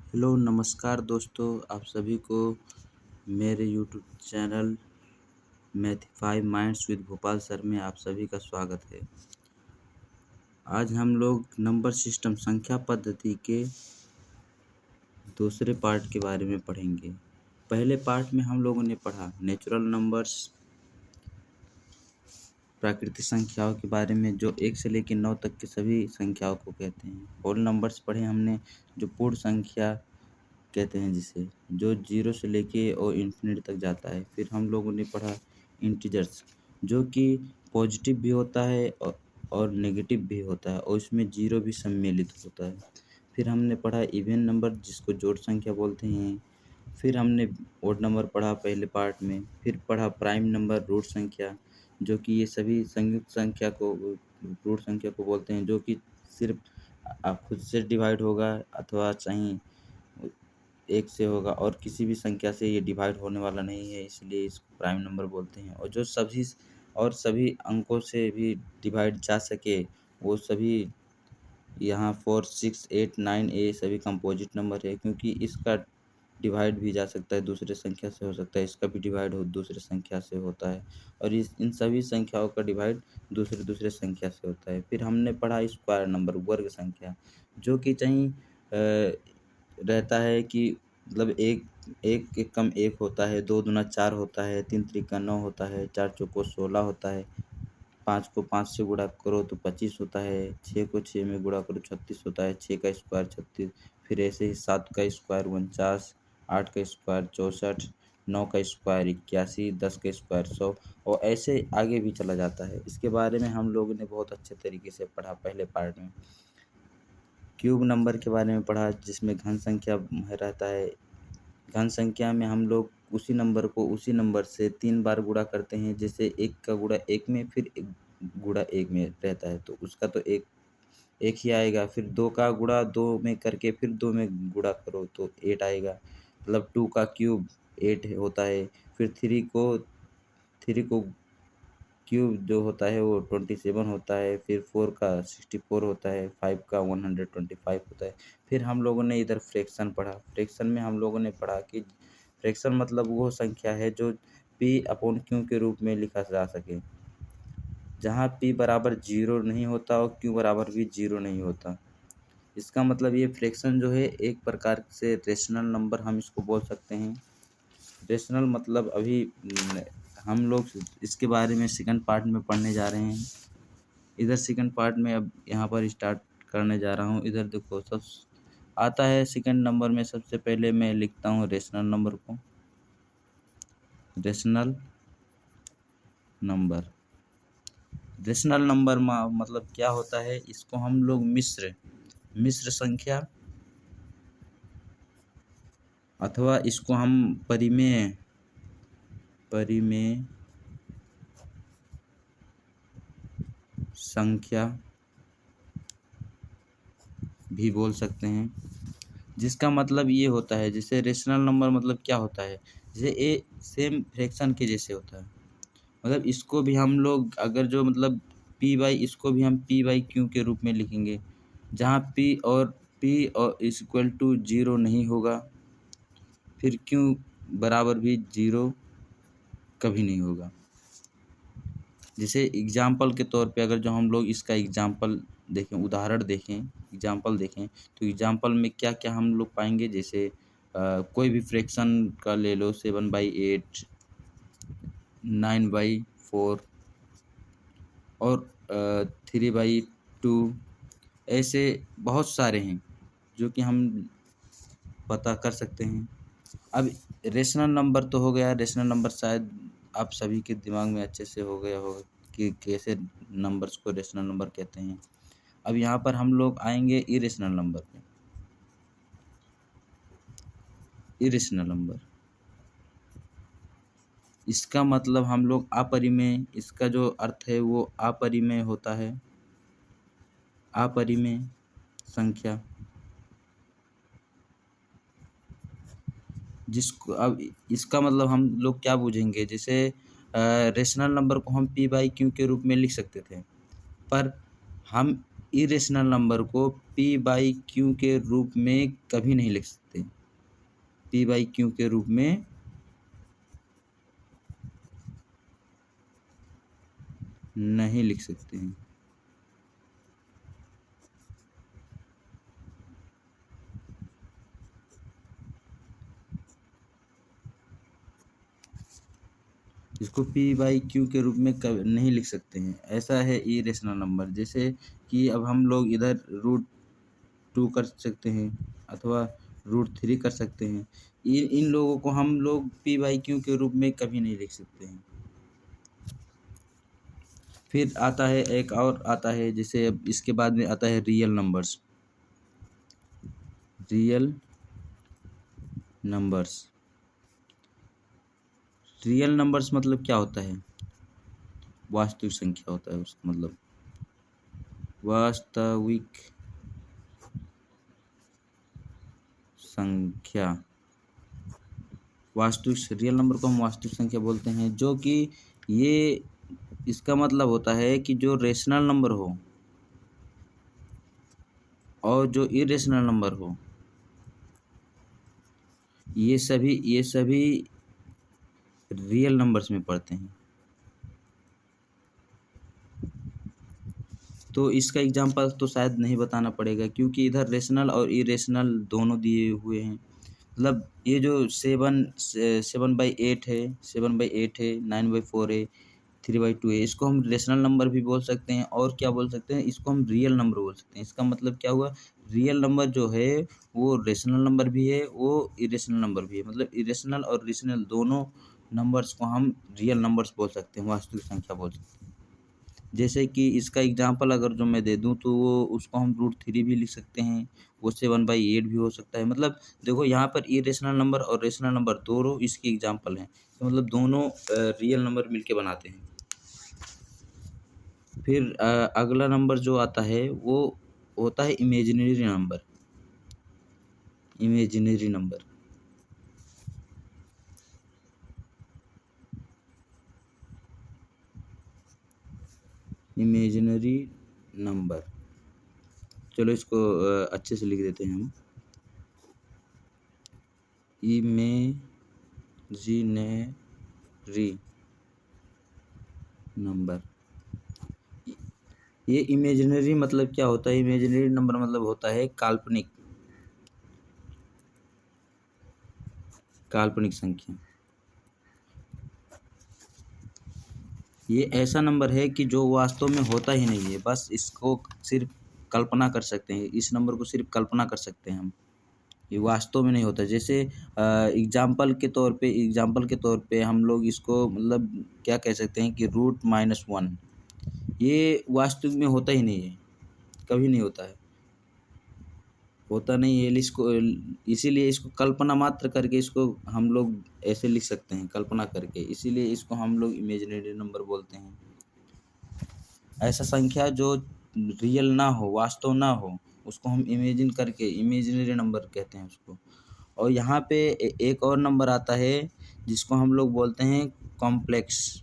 Hello नमस्कार दोस्तों, आप सभी को मेरे YouTube channel Mathify minds with Bhopal sir में आप सभी का स्वागत है। आज हम लोग नंबर सिस्टम संख्या पद्धति के दूसरे पार्ट के बारे में पढ़ेंगे। पहले पार्ट में हम लोगों ने पढ़ा नेचुरल नंबर्स, प्राकृतिक संख्याओं के बारे में जो 1 से लेकर 9 तक के सभी संख्याओं को कहते हैं। होल नंबर्स पढ़े हमने, जो पूर्ण संख्या कहते हैं जिसे, जो 0 से लेके और इन्फिनिटी तक जाता है। फिर हम लोगों ने पढ़ा इंटीजर्स, जो कि पॉजिटिव भी होता है और नेगेटिव भी होता है और इसमें 0 भी सम्मिलित होता है। फिर हमने पढ़ा इवन नंबर, जिसको जोड़ संख्या बोलते हैं। फिर हमने ओड नंबर पढ़ा पहले पार्ट में। फिर पढ़ा प्राइम नंबर, रूट संख्या, जो कि ये सभी संयुक्त संख्या को रूट संख्या को बोलते हैं, जो कि सिर्फ खुद से डिवाइड होगा अथवा चाहे 1 से होगा और किसी भी संख्या से ये डिवाइड होने वाला नहीं है, इसलिए इसको प्राइम नंबर बोलते हैं। और जो सभी अंकों से भी डिवाइड जा सके, वो सभी यहाँ 4, 6, 8, 9 ये सभी कंपोजिट नंबर है, क्योंकि इसका डिवाइड भी जा सकता है, दूसरे संख्या से हो सकता है, इसका भी डिवाइड दूसरे संख्या से होता है और इन सभी संख्याओं का डिवाइड दूसरे संख्या से होता है। फिर हमने पढ़ा स्क्वायर नंबर, वर्ग संख्या, जो कि चाहे रहता है कि मतलब एक एक के कम 1 होता है, 2 दूना 4 होता है, 3 त्रिका 9 होता है, 4 चौको 16 होता है, 5 को 5 से गुणा करो तो 25 होता है, 6 को 6 में गुणा करो 36 होता है, 6 का स्क्वायर 36, फिर ऐसे ही 7 का स्क्वायर 49, 8 का स्क्वायर 64, 9 का स्क्वायर 81, 10 का स्क्वायर 100 और ऐसे आगे भी चला जाता है। इसके बारे में हम लोगों ने बहुत अच्छे तरीके से पढ़ा पहले पार्ट में। क्यूब नंबर के बारे में पढ़ा, जिसमें घन संख्या रहता है। घन संख्या में हम लोग उसी नंबर को उसी नंबर से 3 बार गुणा करते हैं, जैसे 1 का गुणा 1 में, फिर गुणा 1 में रहता है तो उसका तो एक ही आएगा। फिर 2 का गुणा 2 में करके फिर 2 में गुणा करो तो 8 आएगा, मतलब 2 का क्यूब 8 होता है। फिर 3 को क्यूब जो होता है वो 27 होता है, फिर 4 का 64 होता है, 5 का 125 होता है। फिर हम लोगों ने इधर फ्रैक्शन पढ़ा। फ्रैक्शन में हम लोगों ने पढ़ा कि फ्रैक्शन मतलब वो संख्या है जो P/Q के रूप में लिखा जा सके, जहाँ P बराबर 0 नहीं होता और Q बराबर भी 0 नहीं होता। इसका मतलब ये फ्रैक्शन जो है एक प्रकार से रेशनल नंबर हम इसको बोल सकते हैं। रेशनल मतलब अभी हम लोग इसके बारे में सेकंड पार्ट में पढ़ने जा रहे हैं। इधर सेकंड पार्ट में अब यहाँ पर स्टार्ट करने जा रहा हूँ। इधर देखो, सब आता है सेकंड नंबर में। सबसे पहले मैं लिखता हूँ रेशनल नंबर को। रेशनल नंबर, रेशनल नंबर मतलब क्या होता है, इसको हम लोग मिश्र संख्या अथवा इसको हम परिमेय संख्या भी बोल सकते हैं। जिसका मतलब ये होता है, जैसे रेशनल नंबर मतलब क्या होता है, जैसे ए सेम फ्रैक्शन के जैसे होता है। मतलब इसको भी हम लोग अगर जो मतलब इसको भी हम P/Q के रूप में लिखेंगे, जहाँ P इज इक्वल टू 0 नहीं होगा, फिर Q बराबर भी 0 कभी नहीं होगा। जैसे एग्जाम्पल के तौर पे अगर जो हम लोग इसका एग्जाम्पल देखें, उदाहरण देखें, एग्जाम्पल देखें, तो एग्जाम्पल में क्या क्या हम लोग पाएंगे। जैसे कोई भी फ्रैक्शन का ले लो, 7/8, 9/4 और 3/2, ऐसे बहुत सारे हैं जो कि हम पता कर सकते हैं। अब रेशनल नंबर तो हो गया। रेशनल नंबर शायद आप सभी के दिमाग में अच्छे से हो गया होगा कि कैसे नंबर्स को रेशनल नंबर कहते हैं। अब यहाँ पर हम लोग आएंगे इरेशनल नंबर पे। इरेशनल नंबर, इसका मतलब हम लोग अपरिमेय, इसका जो अर्थ है वो अपरिमेय होता है। अपरिमेय संख्या, जिसको अब इसका मतलब हम लोग क्या बूझेंगे, जैसे रेशनल नंबर को हम P/Q के रूप में लिख सकते थे, पर हम इरेशनल नंबर को पी बाई क्यू के रूप में कभी नहीं लिख सकते। पी बाई क्यू के रूप में नहीं लिख सकते हैं। इसको पी बाई क्यू के रूप में कभी नहीं लिख सकते हैं। ऐसा है इरेशनल नंबर, जैसे कि अब हम लोग इधर √2 कर सकते हैं अथवा √3 कर सकते हैं। इन लोगों को हम लोग पी बाई क्यू के रूप में कभी नहीं लिख सकते हैं। फिर आता है एक और आता है, जैसे अब इसके बाद में आता है real numbers. Real numbers, real numbers मतलब क्या होता है? वास्तविक संख्या होता है उसका मतलब। वास्तविक संख्या, वास्तविक रियल नंबर को हम वास्तविक संख्या बोलते हैं, जो कि ये इसका मतलब होता है कि जो रेशनल नंबर हो और जो इरेशनल नंबर हो, ये सभी रियल नंबर्स में पड़ते हैं। तो इसका एग्जांपल तो शायद नहीं बताना पड़ेगा, क्योंकि इधर रेशनल और इरेशनल दोनों दिए हुए हैं। मतलब ये जो 7/8 है, 7/8 है, 9/4 है, 3/2 है, इसको हम रेशनल नंबर भी बोल सकते हैं। और क्या बोल सकते हैं? इसको हम रियल नंबर बोल सकते हैं। इसका मतलब क्या हुआ? रियल नंबर जो है वो रेशनल नंबर भी है, वो इरेशनल नंबर भी है। मतलब इरेशनल और रेशनल दोनों नंबर्स को हम रियल नंबर्स बोल सकते हैं, वास्तविक संख्या बोल सकते हैं। जैसे कि इसका एग्जांपल अगर जो मैं दे दूं, तो वो उसको हम √3 भी लिख सकते हैं, वो 7/8 भी हो सकता है। मतलब देखो, यहाँ पर इरेशनल नंबर और रेशनल नंबर दोनों इसके एग्जांपल हैं। तो मतलब दोनों रियल नंबर मिलके बनाते हैं। फिर अगला नंबर जो आता है वो होता है imaginary number. Imaginary number, imaginary number, चलो इसको अच्छे से लिख देते हैं हम। इमेजिनरी नंबर, ये इमेजिनरी मतलब क्या होता है? इमेजिनरी नंबर मतलब होता है काल्पनिक, काल्पनिक संख्या। ये ऐसा नंबर है कि जो वास्तव में होता ही नहीं है, बस इसको सिर्फ कल्पना कर सकते हैं। इस नंबर को सिर्फ कल्पना कर सकते हैं हम, ये वास्तव में नहीं होता। जैसे एग्जाम्पल के तौर पे हम लोग इसको मतलब क्या कह सकते हैं कि √-1, ये वास्तविक में होता ही नहीं है, कभी नहीं होता है, होता नहीं है। इसको इसीलिए इसको कल्पना मात्र करके इसको हम लोग ऐसे लिख सकते हैं, कल्पना करके, इसीलिए इसको हम लोग इमेजिनरी नंबर बोलते हैं। ऐसा संख्या जो रियल ना हो, वास्तव ना हो, उसको हम इमेजिन करके इमेजिनरी नंबर कहते हैं उसको। और यहाँ पे एक और नंबर आता है जिसको हम लोग बोलते हैं कॉम्प्लेक्स,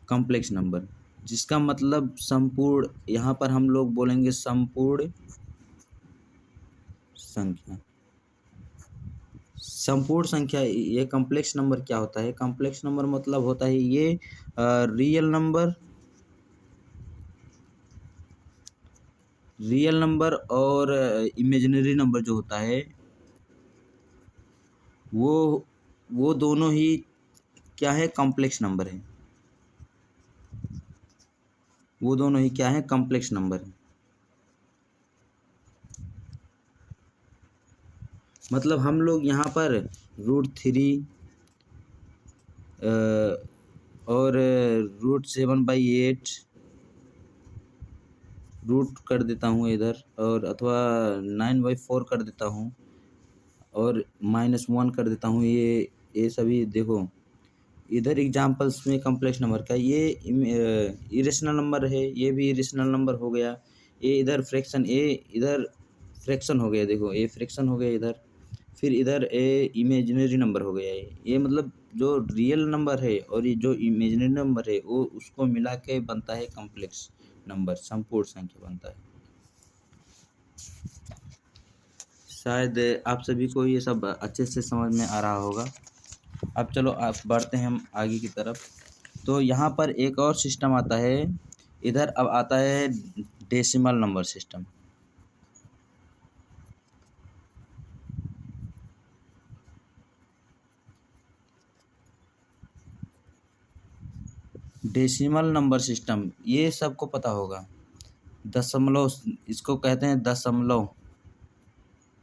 कॉम्प्लेक्स नंबर, जिसका मतलब संपूर्ण। यहाँ पर हम लोग बोलेंगे संपूर्ण संख्या। संपूर्ण संख्या, ये कॉम्प्लेक्स नंबर क्या होता है? कॉम्प्लेक्स नंबर मतलब होता है ये रियल नंबर और इमेजिनरी नंबर जो होता है वो दोनों ही क्या है? कॉम्प्लेक्स नंबर है। वो दोनों ही क्या है? कॉम्प्लेक्स नंबर है। मतलब हम लोग यहाँ पर √3 और √7/8 रूट कर देता हूँ इधर, और अथवा 9/4 कर देता हूँ, और -1 कर देता हूँ। ये सभी देखो, इधर एग्जाम्पल्स में कॉम्प्लेक्स नंबर का ये इरेशनल नंबर है, ये भी इरेशनल नंबर हो गया। ये इधर फ्रैक्शन हो गया, देखो ये फ्रैक्शन हो गया इधर। फिर इधर ए इमेजिनरी नंबर हो गया ये मतलब जो रियल नंबर है और ये जो इमेजिनरी नंबर है वो उसको मिला के बनता है कॉम्प्लेक्स नंबर, संपूर्ण संख्या बनता है। शायद आप सभी को ये सब अच्छे से समझ में आ रहा होगा। अब चलो आप बढ़ते हैं हम आगे की तरफ। तो यहाँ पर एक और सिस्टम आता है, इधर अब आता है decimal number system. Decimal number system ये सबको पता होगा। दशमलव, इसको कहते हैं दशमलव,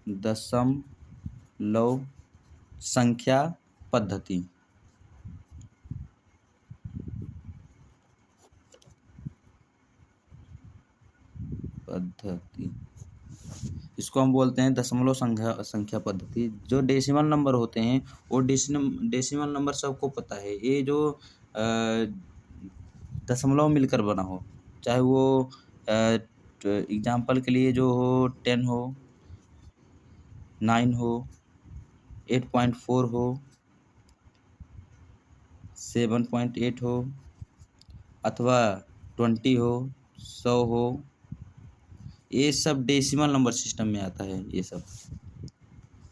दशमलव संख्या पद्धति। पद्धति इसको हम बोलते हैं दशमलव संख्या संख्या पद्धति। जो डेसिमल नंबर होते हैं वो डेसिमल नंबर सबको पता है। ये जो दशमलव मिलकर बना हो, चाहे वो एग्जाम्पल के लिए जो हो 10 हो, 9 हो, 8.4 हो, 7.8 हो, अथवा 20 हो, 100 हो, ये सब डेसिमल नंबर सिस्टम में आता है ये सब।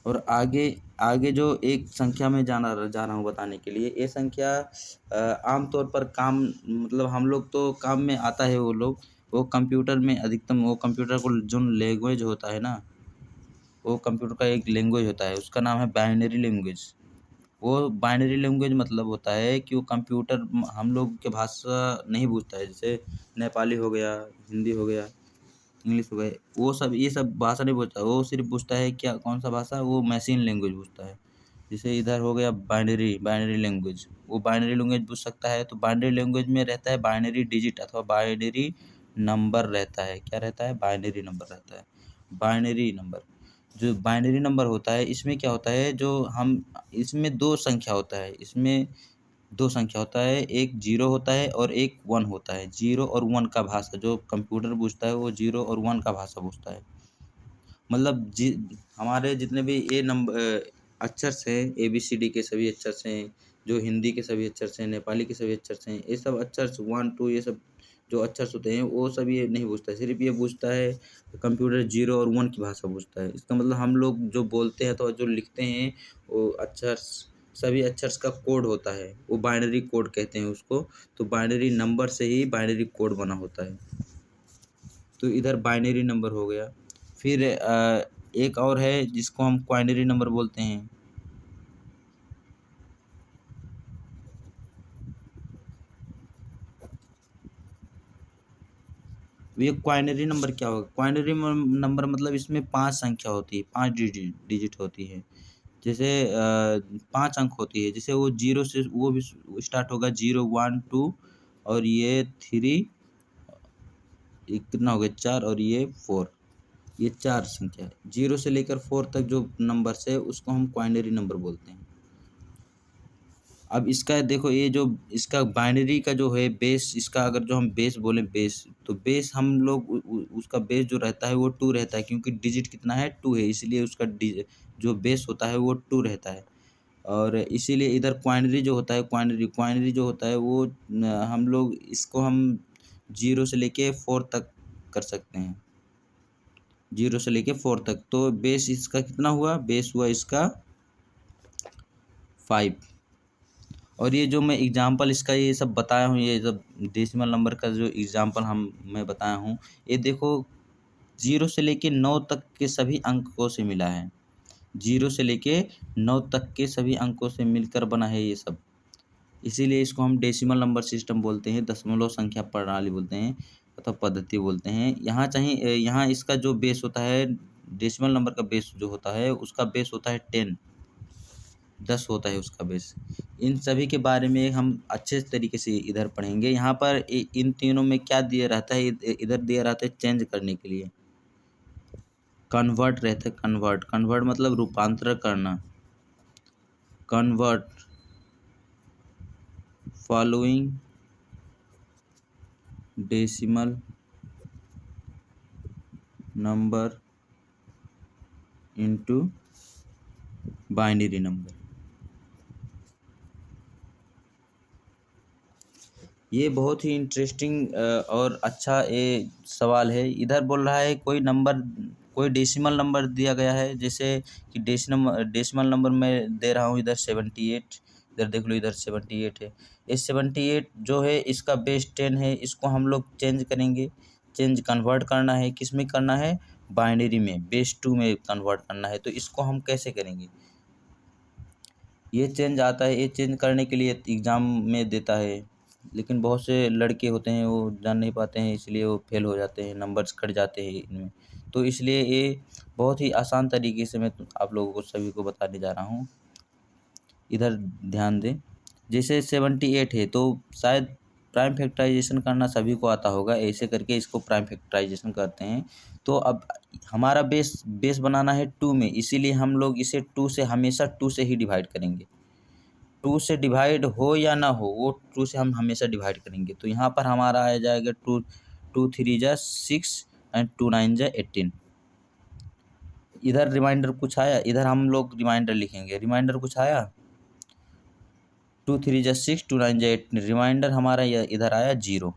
और आगे आगे जो एक संख्या में जा रहा हूँ बताने के लिए, ये संख्या आमतौर पर काम मतलब हम लोग तो काम में आता है वो कंप्यूटर में अधिकतम, वो कंप्यूटर को जो लैंग्वेज होता है ना, वो कंप्यूटर का एक लैंग्वेज होता है, उसका नाम है बाइनरी लैंग्वेज। वो बाइनरी लैंग्वेज मतलब होता है कि वो कंप्यूटर हम लोग के भाषा नहीं बूझता है, जैसे नेपाली हो गया, हिंदी हो गया, इंग्लिश हो गए, वो सब ये सब भाषा नहीं बूझता, वो सिर्फ पूछता है क्या कौन सा भाषा, वो मशीन लैंग्वेज पूछता है। जैसे इधर हो गया बाइनरी लैंग्वेज, वो बाइनरी लैंग्वेज पूछ सकता है। तो बाइनरी लैंग्वेज में रहता है बाइनरी डिजिट अथवा बाइनरी नंबर रहता है। क्या रहता है? बाइनरी नंबर रहता है। बाइनरी नंबर, जो बाइनरी नंबर होता है इसमें क्या होता है, जो हम इसमें दो संख्या होता है, इसमें दो संख्या होता है, एक जीरो होता है और एक वन होता है। जीरो और वन का भाषा जो कंप्यूटर पूछता है वो जीरो और वन का भाषा पूछता है। मतलब हमारे जितने भी ये नंबर अक्षर हैं, ABCD के सभी अक्षर हैं, जो हिंदी के सभी अक्षर हैं, नेपाली के सभी अक्षर हैं, ये सब अक्षर 1 2 ये सब जो अक्षर होते हैं वो सब ये नहीं पूछता है। सिर्फ ये पूछता है कंप्यूटर जीरो और वन की भाषा पूछता है। इसका मतलब हम लोग जो बोलते हैं तो जो लिखते हैं वो अक्षर, सभी अक्षर का कोड होता है, वो बाइनरी कोड कहते हैं उसको। तो बाइनरी नंबर से ही बाइनरी कोड बना होता है। तो इधर बाइनरी नंबर हो गया। फिर एक और है जिसको हम क्वाइनरी नंबर बोलते हैं। ये क्वाइनरी नंबर क्या होगा? क्वाइनरी नंबर मतलब इसमें 5 संख्या होती है, 5 डिजिट होती है। जैसे 5 अंक होती है, जैसे वो जीरो से वो भी स्टार्ट होगा, 0 1 2 और ये 3, ये कितना हो गया 4 और ये 4, ये 4 संख्या है। 0 से लेकर 4 तक जो नंबर्स है उसको हम क्वाइनरी नंबर बोलते हैं। अब इसका देखो, ये जो इसका बाइनरी का जो है बेस, इसका अगर जो हम बेस बोले बेस, तो बेस हम लोग उसका बेस जो रहता है वो 2 रहता है, क्योंकि डिजिट कितना है 2 है, इसलिए उसका जो बेस होता है वो 2 रहता है। और इसीलिए इधर क्वाइनरी जो होता है, क्वाइनरी जो होता है वो हम लोग इसको हम 0 से लेके 4 तक कर सकते हैं। 0 से लेके 4 तक, तो बेस इसका कितना हुआ? बेस हुआ इसका 5। और ये जो मैं एग्जांपल इसका ये सब बताया हूँ, ये सब डेसिमल नंबर का जो एग्जांपल मैं बताया हूँ, ये देखो 0 से लेके 9 तक के सभी अंकों से मिला है। 0 से लेके 9 तक के सभी अंकों से मिलकर बना है ये सब। इसीलिए इसको हम डेसिमल नंबर सिस्टम बोलते हैं, दशमलव संख्या प्रणाली बोलते हैं अथवा पद्धति बोलते हैं। यहाँ इसका जो बेस होता है, डेसिमल नंबर का बेस जो होता है उसका बेस होता है 10, 10 होता है उसका बेस। इन सभी के बारे में हम अच्छे तरीके से इधर पढ़ेंगे। यहाँ पर इन तीनों में क्या दिया रहता है, इधर दिया रहता है चेंज करने के लिए कन्वर्ट रहता है। कन्वर्ट मतलब रूपांतर करना। Convert following decimal number into binary number. ये बहुत ही इंटरेस्टिंग और अच्छा ये सवाल है। इधर बोल रहा है कोई डेसिमल नंबर दिया गया है, जैसे कि डेसिमल नंबर मैं दे रहा हूँ इधर 78। इधर देख लो, इधर 78 है। ये 78 जो है इसका बेस 10 है। इसको हम लोग चेंज करेंगे, कन्वर्ट करना है, किस में करना है, बाइनरी में, बेस 2 में कन्वर्ट करना है। तो इसको हम कैसे करेंगे, ये चेंज आता है। ये चेंज करने के लिए एग्ज़ाम में देता है, लेकिन बहुत से लड़के होते हैं वो जान नहीं पाते हैं, इसलिए वो फेल हो जाते हैं, नंबर्स कट जाते हैं इनमें। तो इसलिए ये बहुत ही आसान तरीके से मैं आप लोगों को सभी को बताने जा रहा हूँ। इधर ध्यान दें, जैसे 78 है तो शायद प्राइम फैक्टराइजेशन करना सभी को आता होगा। ऐसे करके इसको प्राइम फैक्टराइजेशन करते हैं। तो अब हमारा बेस बनाना है 2 में, इसीलिए हम लोग इसे 2 से हमेशा 2 से ही डिवाइड करेंगे। 2 से डिवाइड हो या ना हो, वो 2 से हम हमेशा डिवाइड करेंगे। तो यहाँ पर हमारा आ जाएगा 2 3 जा 6 एंड 2 9 जा 18। इधर रिमाइंडर कुछ आया, इधर हम लोग रिमाइंडर लिखेंगे। रिमाइंडर कुछ आया, 2 3 जा 6, 2 9 जा 18। रिमाइंडर हमारा इधर आया 0।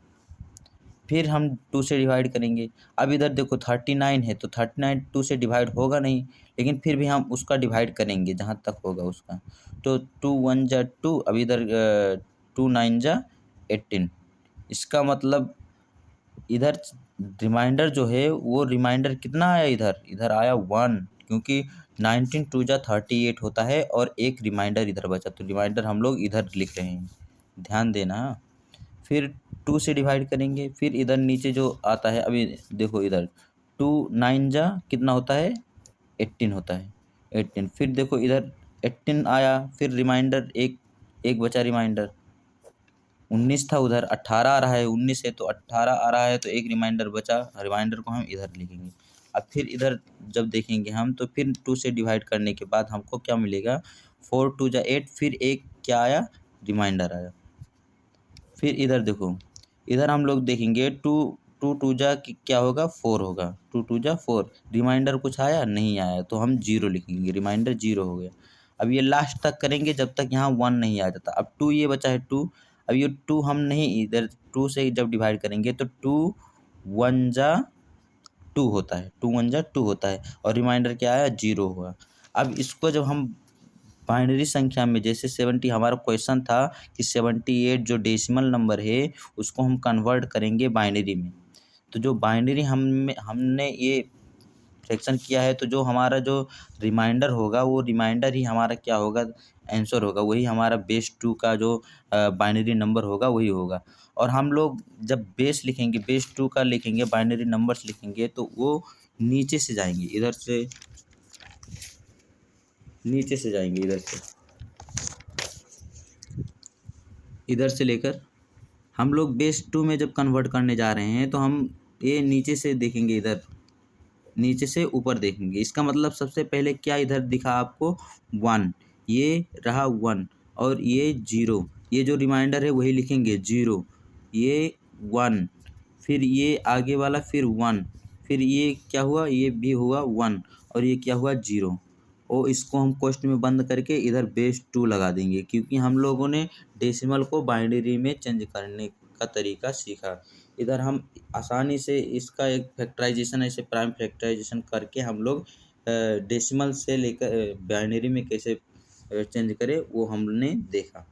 फिर हम 2 से डिवाइड करेंगे। अब इधर देखो 39 है, तो 39 2 से डिवाइड होगा नहीं, लेकिन फिर भी हम उसका डिवाइड करेंगे जहाँ तक होगा उसका। तो 2 1 जा 2, अब इधर 2 9 जा 18। इसका मतलब इधर रिमाइंडर जो है वो रिमाइंडर कितना आया, इधर आया 1, क्योंकि 19 2 जा 38 होता है और एक रिमाइंडर इधर बचा, तो रिमाइंडर हम लोग इधर लिख रहे हैं, ध्यान देना। फिर 2 से डिवाइड करेंगे। फिर इधर नीचे जो आता है, अभी देखो इधर 2 9 जा कितना होता है, 18 होता है, 18। फिर देखो इधर 18 आया, फिर रिमाइंडर एक बचा, रिमाइंडर 19 था, उधर 18 आ रहा है, 19 है तो 18 आ रहा है, तो एक रिमाइंडर बचा, रिमाइंडर को हम इधर लिखेंगे। अब फिर इधर जब देखेंगे हम, तो फिर 2 से डिवाइड करने के बाद हमको क्या मिलेगा, 4 2 जा 8, फिर एक क्या आया, रिमाइंडर आया। फिर इधर देखो, इधर हम लोग देखेंगे 2 2 2 जा क्या होगा, 4 होगा, 2 2 जा 4। रिमाइंडर कुछ आया, नहीं आया, तो हम 0 लिखेंगे, रिमाइंडर 0 हो गया। अब ये लास्ट तक करेंगे जब तक यहाँ 1 नहीं आ जाता। अब 2 ये बचा है 2। अब ये 2 हम नहीं, इधर 2 से जब डिवाइड करेंगे तो 2 1 जा 2 होता है, 2 1 जा 2 होता है, और रिमाइंडर क्या आया, 0 हुआ। अब इसको जब हम बाइनरी संख्या में, जैसे 70 हमारा क्वेश्चन था कि 78 जो डेसिमल नंबर है उसको हम कन्वर्ट करेंगे बाइनरी में। तो जो बाइनरी हमने ये फ्रैक्शन किया है, तो जो हमारा जो रिमाइंडर होगा वो रिमाइंडर ही हमारा क्या होगा, आंसर होगा। वही हमारा बेस 2 का जो बाइनरी नंबर होगा वही होगा। और हम लोग जब बेस लिखेंगे, बेस 2 का लिखेंगे, बाइनरी नंबर्स लिखेंगे, तो वो नीचे से जाएंगे, इधर से नीचे से जाएंगे, इधर से लेकर हम लोग बेस 2 में जब कन्वर्ट करने जा रहे हैं, तो हम ये नीचे से देखेंगे, इधर नीचे से ऊपर देखेंगे। इसका मतलब सबसे पहले क्या इधर दिखा आपको, 1, ये रहा 1, और ये 0, ये जो रिमाइंडर है वही लिखेंगे 0, ये 1, फिर ये आगे वाला फिर 1, फिर ये क्या हुआ, ये भी हुआ 1, और ये क्या हुआ 0। और इसको हम कोष्ठ में बंद करके इधर बेस 2 लगा देंगे, क्योंकि हम लोगों ने डेसिमल को बाइनरी में चेंज करने का तरीका सीखा। इधर हम आसानी से इसका एक फैक्टराइजेशन, ऐसे प्राइम फैक्टराइजेशन करके हम लोग डेसिमल से लेकर बाइनरी में कैसे चेंज करें वो हमने देखा।